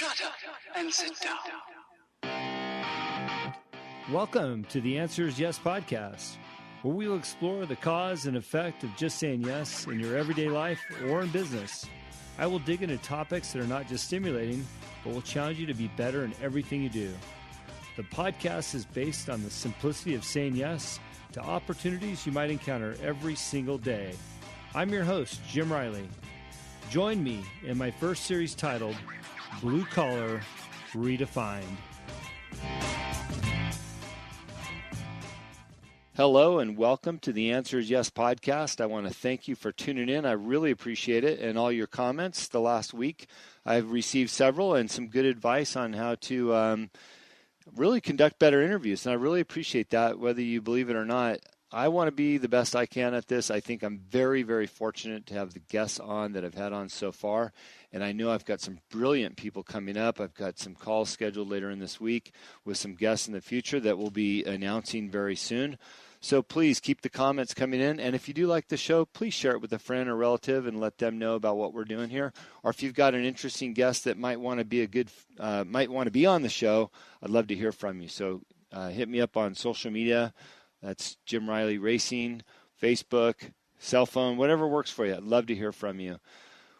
Shut up and sit down. Welcome to the Answer is Yes podcast, where we will explore the cause and effect of just saying yes in your everyday life or in business. I will dig into topics that are not just stimulating, but will challenge you to be better in everything you do. The podcast is based on the simplicity of saying yes to opportunities you might encounter every single day. I'm your host, Jim Riley. Join me in my first series titled Blue Collar Redefined. Hello and welcome to the Answer is Yes podcast. I want to thank you for tuning in. I really appreciate it and all your comments the last week. I've received several and some good advice on how to really conduct better interviews, and I really appreciate that, whether you believe it or not. I want to be the best I can at this. I think I'm very, very fortunate to have the guests on that I've had on so far. And I know I've got some brilliant people coming up. I've got some calls scheduled later in this week with some guests in the future that we'll be announcing very soon. So please keep the comments coming in. And if you do like the show, please share it with a friend or relative and let them know about what we're doing here. Or if you've got an interesting guest that might want to be might want to be on the show, I'd love to hear from you. So hit me up on social media. That's Jim Riley Racing, Facebook, cell phone, whatever works for you. I'd love to hear from you.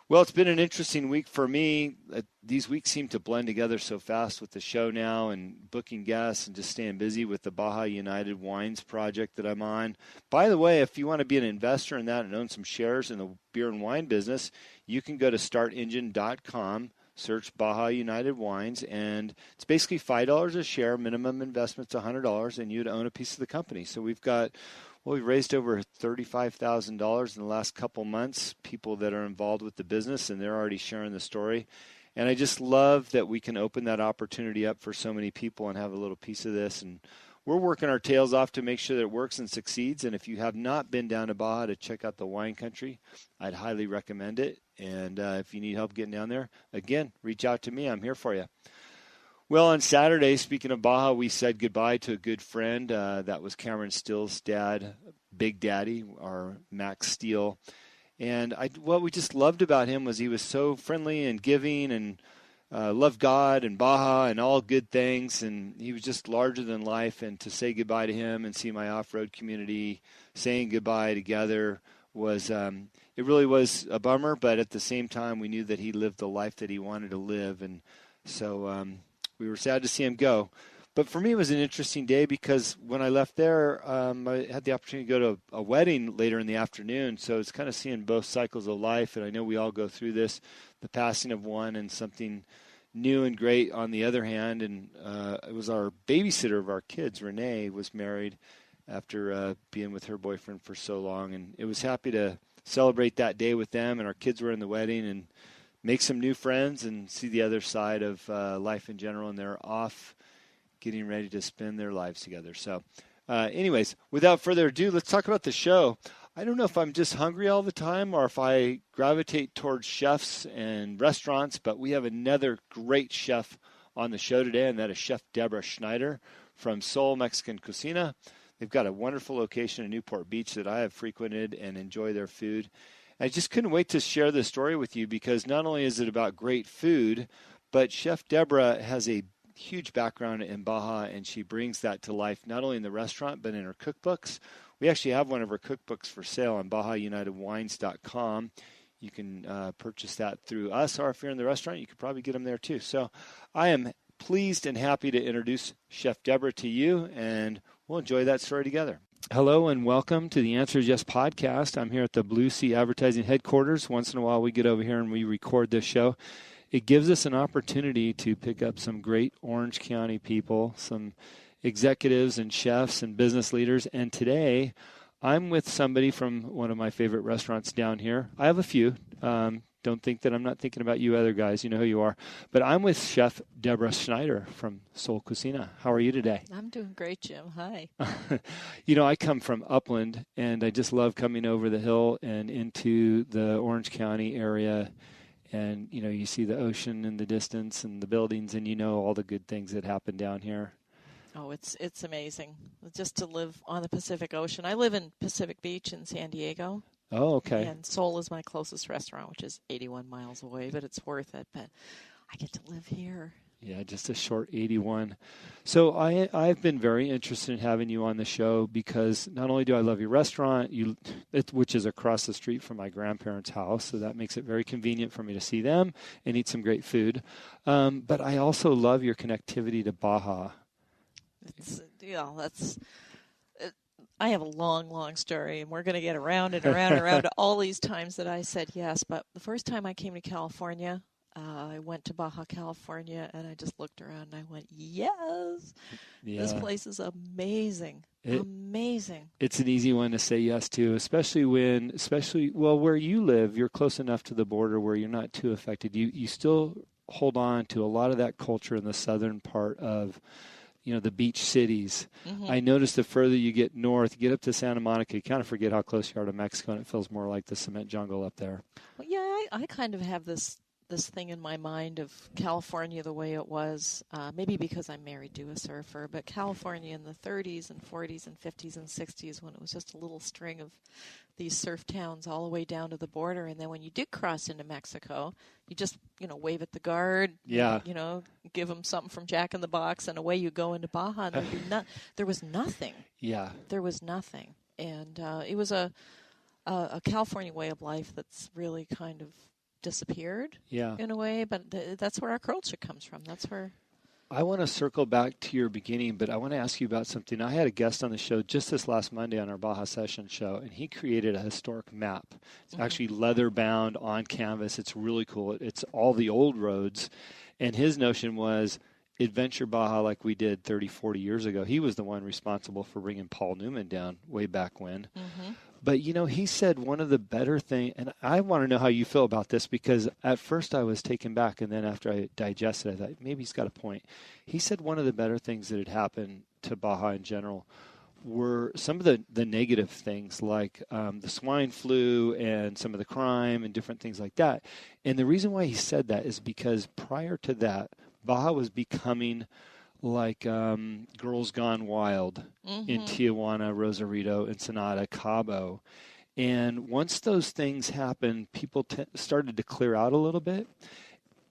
Well, it's been an interesting week for me. These weeks seem to blend together so fast with the show now and booking guests and just staying busy with the Baja United Wines project that I'm on. By the way, if you want to be an investor in that and own some shares in the beer and wine business, you can go to startengine.com. Search Baja United Wines, and it's basically $5 a share. Minimum investment's $100, and you'd own a piece of the company. So we've raised over $35,000 in the last couple months, people that are involved with the business, and they're already sharing the story. And I just love that we can open that opportunity up for so many people and have a little piece of this. And we're working our tails off to make sure that it works and succeeds. And if you have not been down to Baja to check out the wine country, I'd highly recommend it. And if you need help getting down there, again, reach out to me. I'm here for you. Well, on Saturday, speaking of Baja, we said goodbye to a good friend. That was Cameron Steele's dad, Big Daddy, our Max Steele. And what we just loved about him was he was so friendly and giving and loved God and Baja and all good things. And he was just larger than life. And to say goodbye to him and see my off-road community saying goodbye together was it really was a bummer, but at the same time we knew that he lived the life that he wanted to live, and so we were sad to see him go. But for me it was an interesting day because when I left there, I had the opportunity to go to a wedding later in the afternoon, so it's kind of seeing both cycles of life, and I know we all go through this, the passing of one and something new and great on the other hand. And it was our babysitter of our kids, Renee, was married after being with her boyfriend for so long, and it was happy to celebrate that day with them, and our kids were in the wedding, and make some new friends and see the other side of life in general, and they're off getting ready to spend their lives together. So anyways, without further ado, let's talk about the show. I don't know if I'm just hungry all the time or if I gravitate towards chefs and restaurants, but we have another great chef on the show today, and that is Chef Deborah Schneider from Sol Mexican Cocina. They've got a wonderful location in Newport Beach that I have frequented and enjoy their food. I just couldn't wait to share this story with you because not only is it about great food, but Chef Deborah has a huge background in Baja, and she brings that to life not only in the restaurant but in her cookbooks. We actually have one of her cookbooks for sale on BajaUnitedWines.com. You can purchase that through us, or if you're in the restaurant, you could probably get them there too. So I am pleased and happy to introduce Chef Deborah to you, and we'll enjoy that story together. Hello and welcome to the Answer is Yes podcast. I'm here at the Blue Sea Advertising headquarters. Once in a while we get over here and we record this show. It gives us an opportunity to pick up some great Orange County people, some executives and chefs and business leaders. And today I'm with somebody from one of my favorite restaurants down here. I have a few. Don't think that I'm not thinking about you other guys. You know who you are. But I'm with Chef Deborah Schneider from Sol Cucina. How are you today? I'm doing great, Jim. Hi. You know, I come from Upland, and I just love coming over the hill and into the Orange County area. And, you know, you see the ocean in the distance and the buildings, and you know all the good things that happen down here. Oh, it's amazing just to live on the Pacific Ocean. I live in Pacific Beach in San Diego. Oh, okay. And Sol is my closest restaurant, which is 81 miles away, but it's worth it. But I get to live here. Yeah, just a short 81. So I've been very interested in having you on the show because not only do I love your restaurant, which is across the street from my grandparents' house, so that makes it very convenient for me to see them and eat some great food. But I also love your connectivity to Baja. I have a long, long story, and we're going to get around and around and around to all these times that I said yes. But the first time I came to California, I went to Baja California, and I just looked around, and I went, yes, this place is amazing, amazing. It's an easy one to say yes to, especially where you live, you're close enough to the border where you're not too affected. You still hold on to a lot of that culture in the southern part of the beach cities. Mm-hmm. I noticed the further you get north, you get up to Santa Monica, you kind of forget how close you are to Mexico, and it feels more like the cement jungle up there. Well, yeah, I kind of have this thing in my mind of California the way it was, maybe because I'm married to a surfer, but California in the 30s and 40s and 50s and 60s when it was just a little string of these surf towns all the way down to the border. And then when you did cross into Mexico, you just, wave at the guard, give them something from Jack in the Box, and away you go into Baja. And there was nothing. Yeah. There was nothing. And it was a California way of life that's really kind of disappeared in a way, but that's where our culture comes from. That's where I want to circle back to your beginning, but I want to ask you about something. I had a guest on the show just this last Monday on our Baja Session show, and he created a historic map. It's actually leather bound on canvas. It's really cool. It's all the old roads, and his notion was adventure Baja like we did 30, 40 years ago. He was the one responsible for bringing Paul Newman down way back when. Mm-hmm. But, he said one of the better things, and I want to know how you feel about this, because at first I was taken back, and then after I digested it, I thought, maybe he's got a point. He said one of the better things that had happened to Baja in general were some of the negative things, like the swine flu and some of the crime and different things like that. And the reason why he said that is because prior to that, Baja was becoming like Girls Gone Wild in Tijuana, Rosarito, Ensenada, Cabo. And once those things happened, people started to clear out a little bit,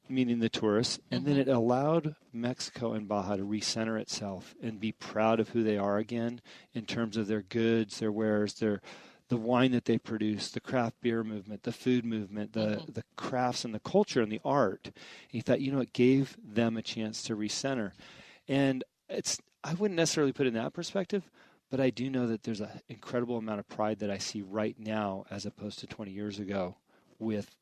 meaning the tourists, and then it allowed Mexico and Baja to recenter itself and be proud of who they are again in terms of their goods, their wares, the wine that they produce, the craft beer movement, the food movement, the crafts and the culture and the art. And he thought, it gave them a chance to recenter. And I wouldn't necessarily put it in that perspective, but I do know that there's an incredible amount of pride that I see right now as opposed to 20 years ago with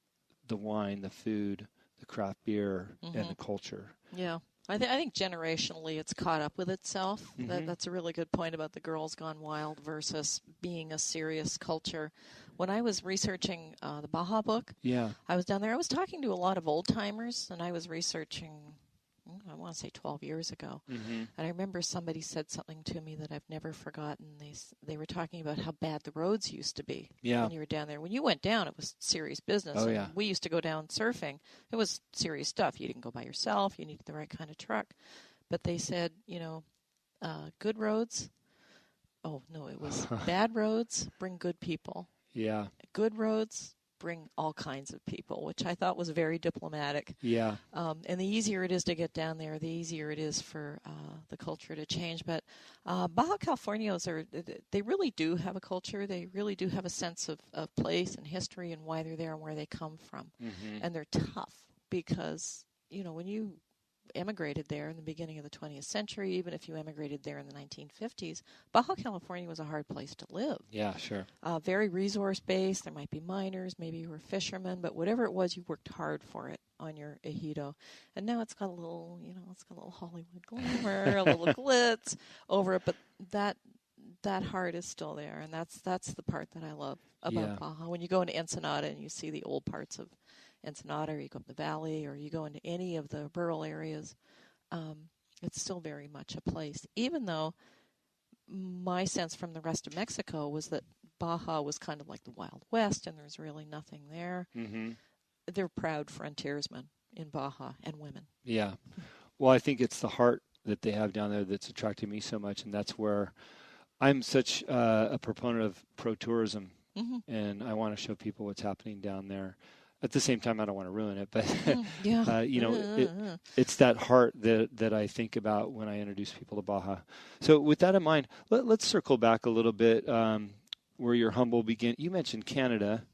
the wine, the food, the craft beer, and the culture. Yeah. I think generationally it's caught up with itself. That's a really good point about the Girls Gone Wild versus being a serious culture. When I was researching the Baja book, I was down there. I was talking to a lot of old-timers, and I was researching, I want to say 12 years ago. And I remember somebody said something to me that I've never forgotten. They were talking about how bad the roads used to be when you were down there. When you went down, it was serious business. Oh, yeah. We used to go down surfing. It was serious stuff. You didn't go by yourself. You needed the right kind of truck. But they said, good roads. Oh, no, it was bad roads bring good people. Yeah. Good roads bring all kinds of people, which I thought was very diplomatic. Yeah. And the easier it is to get down there, the easier it is for the culture to change. But Baja Californios they really do have a culture. They really do have a sense of place and history and why they're there and where they come from. And they're tough because, when you emigrated there in the beginning of the 20th century, even if you emigrated there in the 1950s, Baja California was a hard place to live. Yeah, sure. Very resource-based. There might be miners, maybe you were fishermen, but whatever it was, you worked hard for it on your ejido. And now it's got a little, it's got a little Hollywood glamour, a little glitz over it, but that heart is still there, and that's the part that I love about Baja. When you go into Ensenada and you see the old parts of Ensenada, or you go up the valley, or you go into any of the rural areas, it's still very much a place. Even though my sense from the rest of Mexico was that Baja was kind of like the Wild West, and there's really nothing there. They're proud frontiersmen in Baja, and women. Yeah. Well, I think it's the heart that they have down there that's attracted me so much, and that's where I'm such a proponent of pro-tourism, and I want to show people what's happening down there. at the same time, I don't want to ruin it, but Yeah. it's that heart that I think about when I introduce people to Baja. So with that in mind, let's circle back a little bit where your humble begin. You mentioned Canada,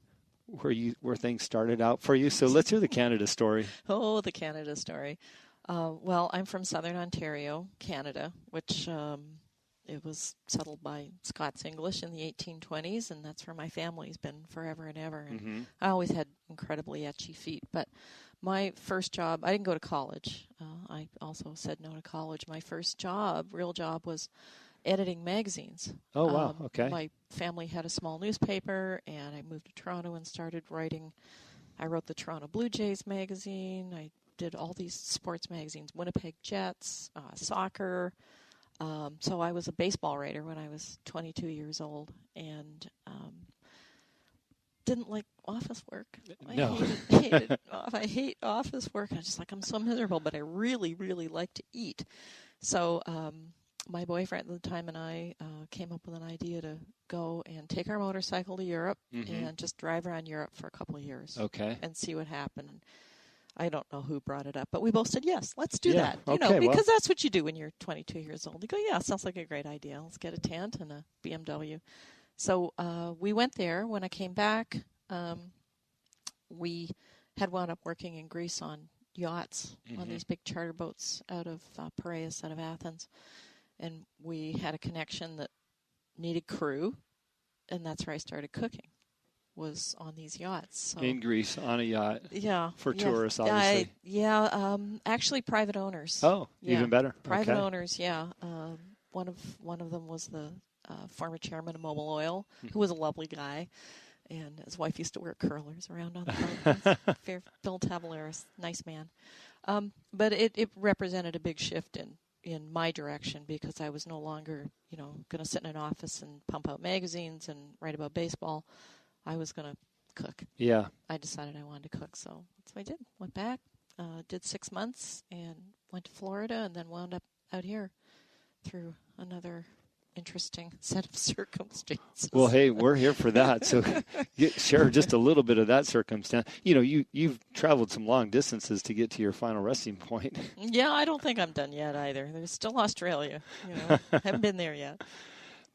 where things started out for you. So let's hear the Canada story. Oh, the Canada story. Well, I'm from Southern Ontario, Canada, which it was settled by Scots English in the 1820s, and that's where my family's been forever and ever. And I always had incredibly etchy feet. But my first job, I didn't go to college. I also said no to college. My first job, real job, was editing magazines. Oh, wow. Okay. My family had a small newspaper, and I moved to Toronto and started writing. I wrote the Toronto Blue Jays magazine. I did all these sports magazines, Winnipeg Jets, soccer. So I was a baseball writer when I was 22 years old, and didn't like office work. No. I hate office work. I'm so miserable, but I really, really like to eat. So my boyfriend at the time and I came up with an idea to go and take our motorcycle to Europe and just drive around Europe for a couple of years. Okay. And see what happened. I don't know who brought it up, but we both said, yes, let's do that. Okay, Because that's what you do when you're 22 years old. You go, yeah, sounds like a great idea. Let's get a tent and a BMW. So we went there. When I came back, we had wound up working in Greece on yachts, on these big charter boats out of Piraeus, out of Athens. And we had a connection that needed crew, and that's where I started cooking, was on these yachts. So, in Greece, on a yacht. Yeah. For tourists, obviously. Actually private owners. Oh, even better. Private owners, yeah. One of them was the former chairman of Mobil Oil, who was a lovely guy, and his wife used to wear curlers around on the boat. Bill Tavaleris, nice man. But it represented a big shift in my direction, because I was no longer, going to sit in an office and pump out magazines and write about baseball. I was going to cook. Yeah. I decided I wanted to cook, so that's what I did. Went back, did 6 months, and went to Florida, and then wound up out here through another interesting set of circumstances. Well, hey, we're here for that, so share just a little bit of that circumstance. You've traveled some long distances to get to your final resting point. Yeah, I don't think I'm done yet either. There's still Australia. Haven't been there yet.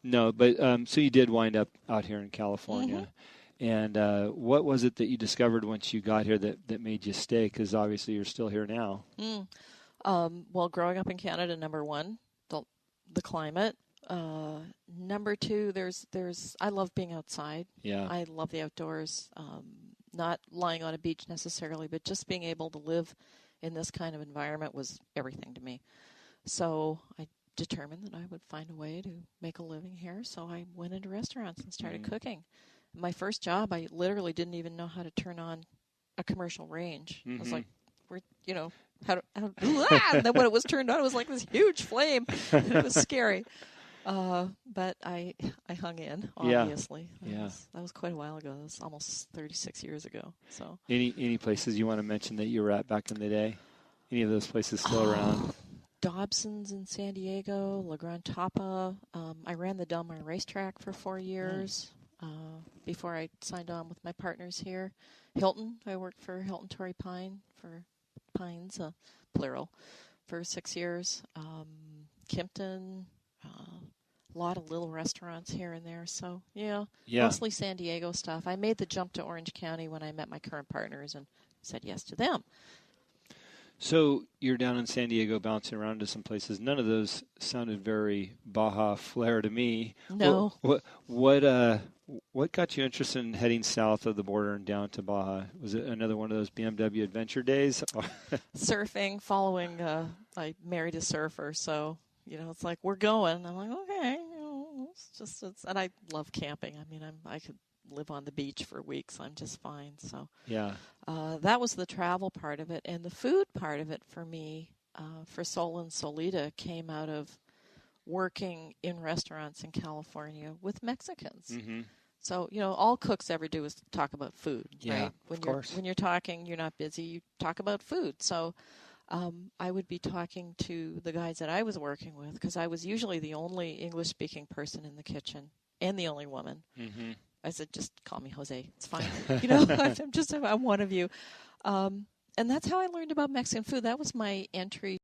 No, but so you did wind up out here in California. And what was it that you discovered once you got here that made you stay? Because obviously you're still here now. Well, growing up in Canada, number one, the climate. Number two, I love being outside. Yeah. I love the outdoors. Not lying on a beach necessarily, but just being able to live in this kind of environment was everything to me. So I determined that I would find a way to make a living here. So I went into restaurants and started cooking. My first job, I literally didn't even know how to turn on a commercial range. I was like, and then when it was turned on, it was like this huge flame. It was scary. But I hung in, obviously. That was quite a while ago. That was almost 36 years ago. So any places you want to mention that you were at back in the day? Any of those places still around? Dobson's in San Diego, La Gran Tapa. I ran the Del Mar racetrack for 4 years. Before I signed on with my partners here. Hilton, I worked for Hilton Torrey Pine, for Pines, plural, for 6 years. Kimpton, a lot of little restaurants here and there. So, mostly San Diego stuff. I made the jump to Orange County when I met my current partners and said yes to them. So you're down in San Diego bouncing around to some places. None of those sounded very Baja flair to me. No. What got you interested in heading south of the border and down to Baja? Was it another one of those BMW adventure days? Surfing, following. I married a surfer, so it's like we're going. I'm like, okay, and I love camping. I mean, I could live on the beach for weeks. I'm just fine. So that was the travel part of it, and the food part of it for me, for Sol and Solita, came out of working in restaurants in California with Mexicans. So all cooks ever do is talk about food, right? Of course. When you're talking, you're not busy. You talk about food. So I would be talking to the guys that I was working with, because I was usually the only English-speaking person in the kitchen and the only woman. I said, just call me Jose. It's fine. I'm one of you. And that's how I learned about Mexican food. That was my entry